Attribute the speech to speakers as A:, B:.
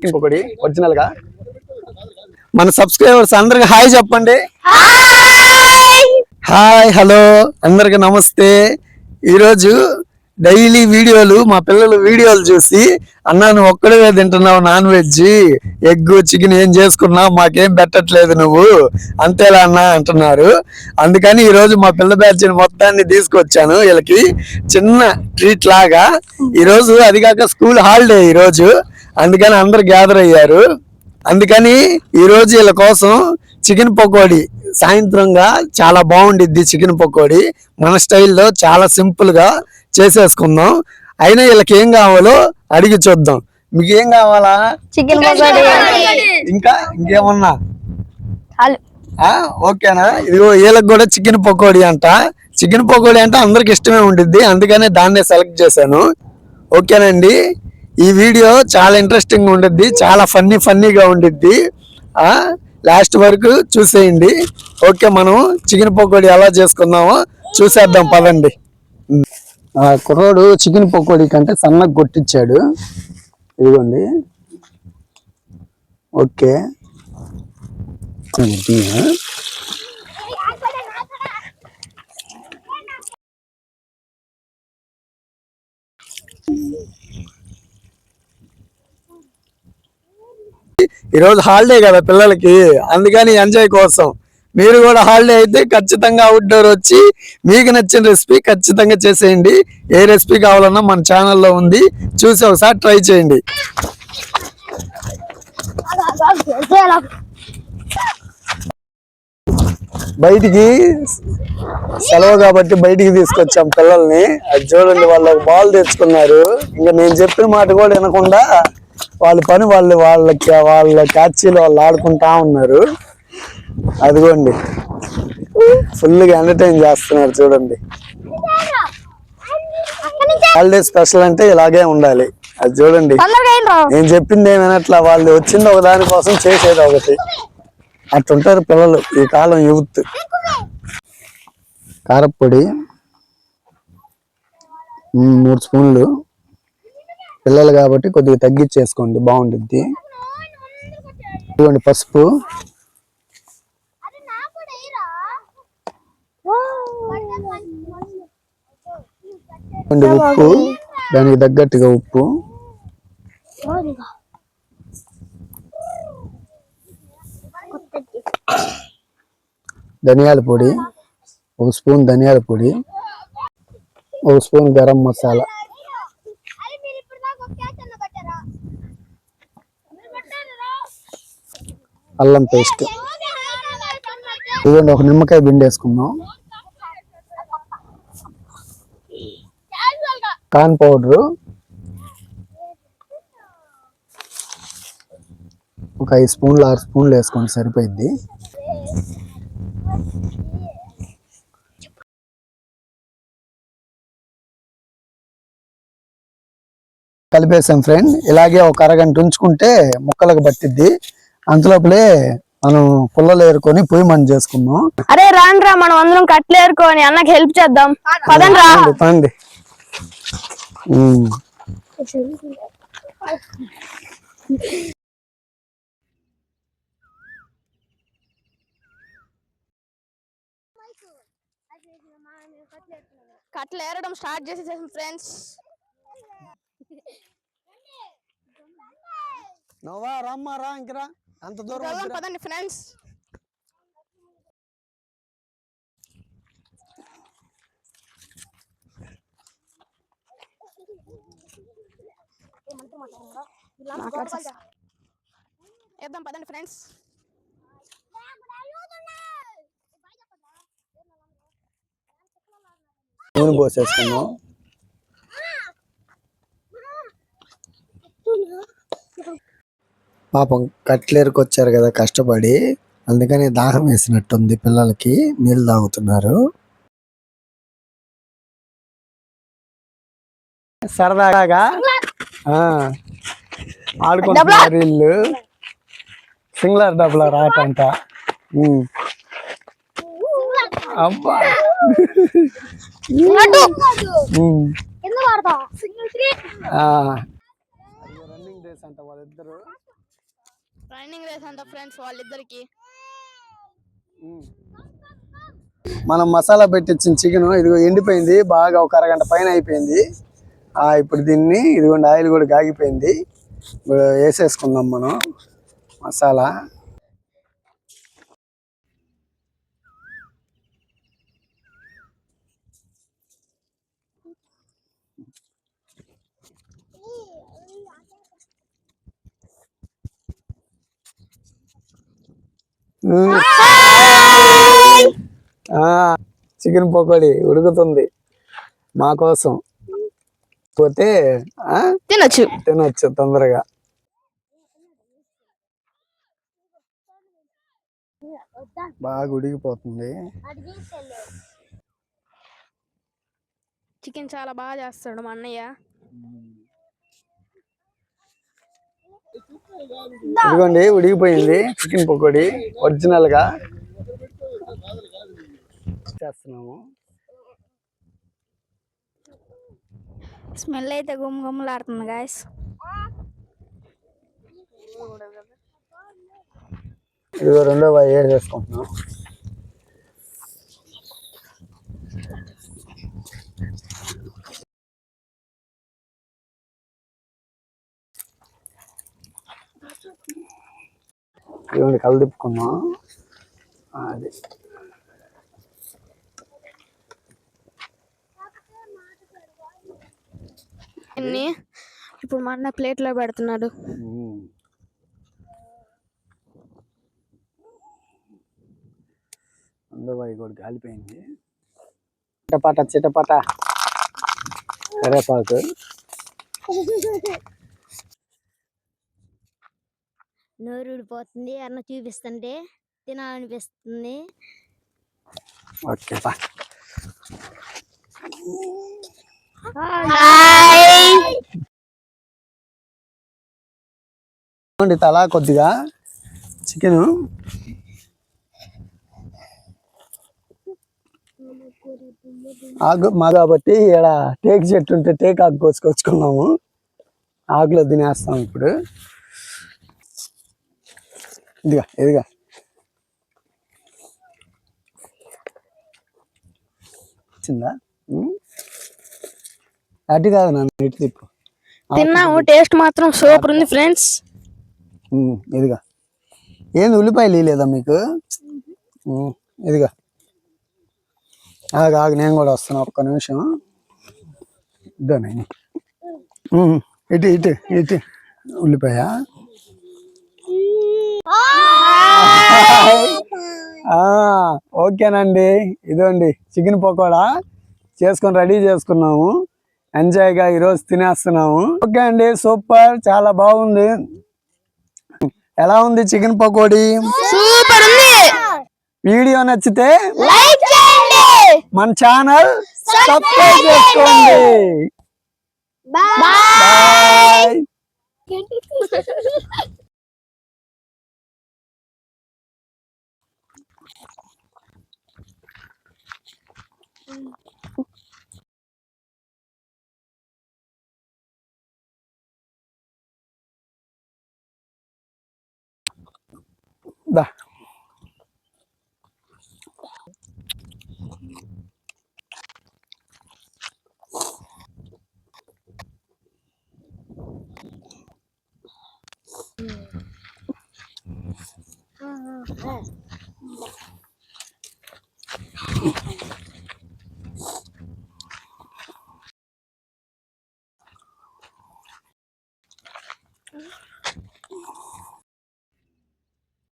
A: ఇంకొకటి ఒరిజినల్ గా మన సబ్స్క్రైబర్స్ అందరికి హాయ్ చెప్పండి. హాయ్ హలో అందరికి నమస్తే. ఈరోజు డైలీ వీడియోలు మా పిల్లలు వీడియోలు చూసి అన్నా నువ్వు ఒక్కడే తింటున్నావు నాన్ వెజ్ ఎగ్ చికెన్ ఏం చేసుకున్నావు మాకేం పెట్టట్లేదు నువ్వు అంతేలా అన్నా అంటున్నారు. అందుకని ఈరోజు మా పిల్ల బ్యాచ్ మొత్తాన్ని తీసుకొచ్చాను. వీళ్ళకి చిన్న ట్రీట్ లాగా ఈరోజు, అది కాక స్కూల్ హాలిడే ఈరోజు, అందుకని అందరు గ్యాదర్ అయ్యారు. అందుకని ఈరోజు వీళ్ళ కోసం చికెన్ పకోడీ సాయంత్రంగా చాలా బాగుండిద్ది. చికెన్ పకోడీ మన స్టైల్లో చాలా సింపుల్ గా చేసేసుకుందాం. అయినా వీళ్ళకి ఏం కావాలో అడిగి చూద్దాం. మీకు ఏం కావాలా?
B: చికెన్ పకోడీ.
A: ఇంకా ఇంకేమన్నా? ఓకేనా? ఇదిగో వీళ్ళకి కూడా చికెన్ పకోడీ అంట. చికెన్ పకోడీ అంటే అందరికి ఇష్టమే ఉండిద్ది, అందుకనే దాన్నే సెలెక్ట్ చేశాను. ఓకేనండి, ఈ వీడియో చాలా ఇంట్రెస్టింగ్ ఉండిద్ది, చాలా ఫన్నీగా ఉండిద్ది. లాస్ట్ వరకు చూసేయండి. ఓకే, మనం చికెన్ పకోడీ ఎలా చేసుకుందామో చూసేద్దాం పదండి. కుర్రోడు చికెన్ పకోడీ కంటే సన్నగా కొట్టించాడు, ఇదిగోండి. ఓకే, ఈరోజు హాలిడే కదా పిల్లలకి, అందుకని ఎంజాయ్ కోసం మీరు కూడా హాలిడే అయితే ఖచ్చితంగా అవుట్డోర్ వచ్చి మీకు నచ్చిన రెసిపీ ఖచ్చితంగా చేసేయండి. ఏ రెసిపీ కావాలన్నా మన ఛానల్లో ఉంది, చూసి ఒకసారి ట్రై చేయండి. బయటికి సెలవు కాబట్టి బయటికి తీసుకొచ్చాం పిల్లల్ని. అది చూడండి, వాళ్ళు బాల్ తెచ్చుకున్నారు. ఇంకా నేను చెప్పిన మాట కూడా వినకుండా వాళ్ళ పని వాళ్ళ క్యాచీలు వాళ్ళు ఆడుకుంటా ఉన్నారు. అదిగోండి, ఫుల్గా ఎంటర్టైన్ చేస్తున్నారు చూడండి. హాలిడే స్పెషల్ అంటే ఇలాగే ఉండాలి. అది చూడండి, నేను చెప్పింది ఏమైనట్లా వాళ్ళు వచ్చింది ఒక దానికోసం చేసేది ఒకటి, అట్లుంటారు పిల్లలు ఈ కాలం యూత్. కారపొడి 3 స్పూన్లు, పిల్లలు కాబట్టి కొద్దిగా తగ్గించేసుకోండి, బాగుంటుంది. ఇదిగోండి పసుపు, ఉప్పు, దానికి తగ్గట్టుగా ఉప్పు, ధనియాల పొడి 1 స్పూన్, ధనియాల పొడి 1 స్పూన్, గరం మసాలా, అల్లం పేస్ట్, ఇదిగోండి 1 నిమ్మకాయ పిండేసుకుందాం, కార్న్ పౌడరు ఒక 5 స్పూన్లు 6 స్పూన్లు వేసుకోండి సరిపోయింది. కలిపేసాం ఫ్రెండ్. ఇలాగే ఒక అరగంట ఉంచుకుంటే ముక్కలకు పట్టిద్ది. అంతలోపలే మనం పుల్లలు ఏరుకొని పొయ్యి మంట చేసుకుందాం.
B: అరే రాండ్రా, మనం అందరం కట్లు ఏరుకొని అన్నకి హెల్ప్ చేద్దాం.
A: పండి
B: కట్లు ఏరడం స్టార్ట్ చేసేసాం ఫ్రెండ్స్.
A: నోవా రమ్మా, రా ఇంకరా, అంత దూరం
B: పదండి ఫ్రెండ్స్. వేద్దాం పదండి ఫ్రెండ్స్.
A: నూనె పోసేసుకున్నాం. పాపం కట్లేరుకు వచ్చారు కదా కష్టపడి, అందుకని దాహం వేసినట్టుంది పిల్లలకి, నీళ్ళు తాగుతున్నారు. సరదాగా ఆడుకుంటున్నారు వీళ్ళు. సింగులర్ డబులర్ ఆట అంట. అబ్బా, రన్నింగ్ రేస్ అంట వాళ్ళ ఇద్దరు.
B: ట్రైనింగ్ రేస్ అంట ఫ్రెండ్స్ వాళ్ళిద్దరికి.
A: మనం మసాలా పెట్టించిన చికెన్ ఇదిగో ఎండిపోయింది బాగా, ఒక అరగంట పైన అయిపోయింది. ఇప్పుడు దీన్ని ఇదిగోండి ఆయిల్ కూడా కాగిపోయింది. ఇప్పుడు వేసేసుకుందాం మనం మసాలా. చికెన్ పకోడీ ఉడుకుతుంది మా కోసం. పోతే తినొచ్చు తొందరగా. బాగా ఉడికిపోతుంది.
B: చికెన్ చాలా బాగా చేస్తాడు మా అన్నయ్య.
A: ఇదిగోండి ఉడికిపోయింది చికెన్ పకోడీ ఒరిజినల్ గా చేస్తున్నాము.
B: స్మెల్ అయితే గుమ్మగుమ్మలాడుతుంది గాయస్.
A: ఇదిగో రెండో వాయి ఏడు చేసుకుంటున్నాం. ఇదిగోండి కలదిప్పుకున్నాం. అది
B: ఇప్పుడు మా అన్న ప్లేట్లో పెడుతున్నాడు.
A: అందుబాయి కూడా కాలిపోయింది. చిటపట చిటపట కరేపాకు.
B: నోరు ఊడిపోతుంది అన్న చూపిస్తుంటే తినాలనిపిస్తుంది.
A: ఓకే తలా కొద్దిగా చికెన్. ఆకు మా కాబట్టి ఇక్కడ టేక్ చెట్టు ఉంటే టేక్ ఆకు కోసుకొచ్చుకున్నాము. ఆకులో తినేస్తాం ఇప్పుడు. ఇదిగా వచ్చిందా? అటు కాదు నన్ను ఇటు తిప్పు.
B: తిన్నాము, టేస్ట్ మాత్రం సూపర్ ఉంది ఫ్రెండ్స్.
A: ఇదిగా ఏంది ఉల్లిపాయలు లేదా మీకు? ఇదిగా ఆగు నేను కూడా వస్తాను ఒక్క నిమిషం. ఇద్దాను ఇటు ఇటు ఇటు ఉల్లిపాయ. ఓకేనండి, ఇదండి చికెన్ పకోడా చేసుకొని రెడీ చేసుకున్నాము. ఎంజాయ్గా ఈరోజు తినేస్తున్నాము. ఓకే అండి, సూపర్, చాలా బాగుంది. ఎలా ఉంది చికెన్ పకోడీ?
B: సూపర్ ఉంది.
A: వీడియో నచ్చితే
B: లైక్ చేయండి,
A: మన ఛానల్ సబ్స్క్రైబ్ చేసుకోండి. బాయ్. దా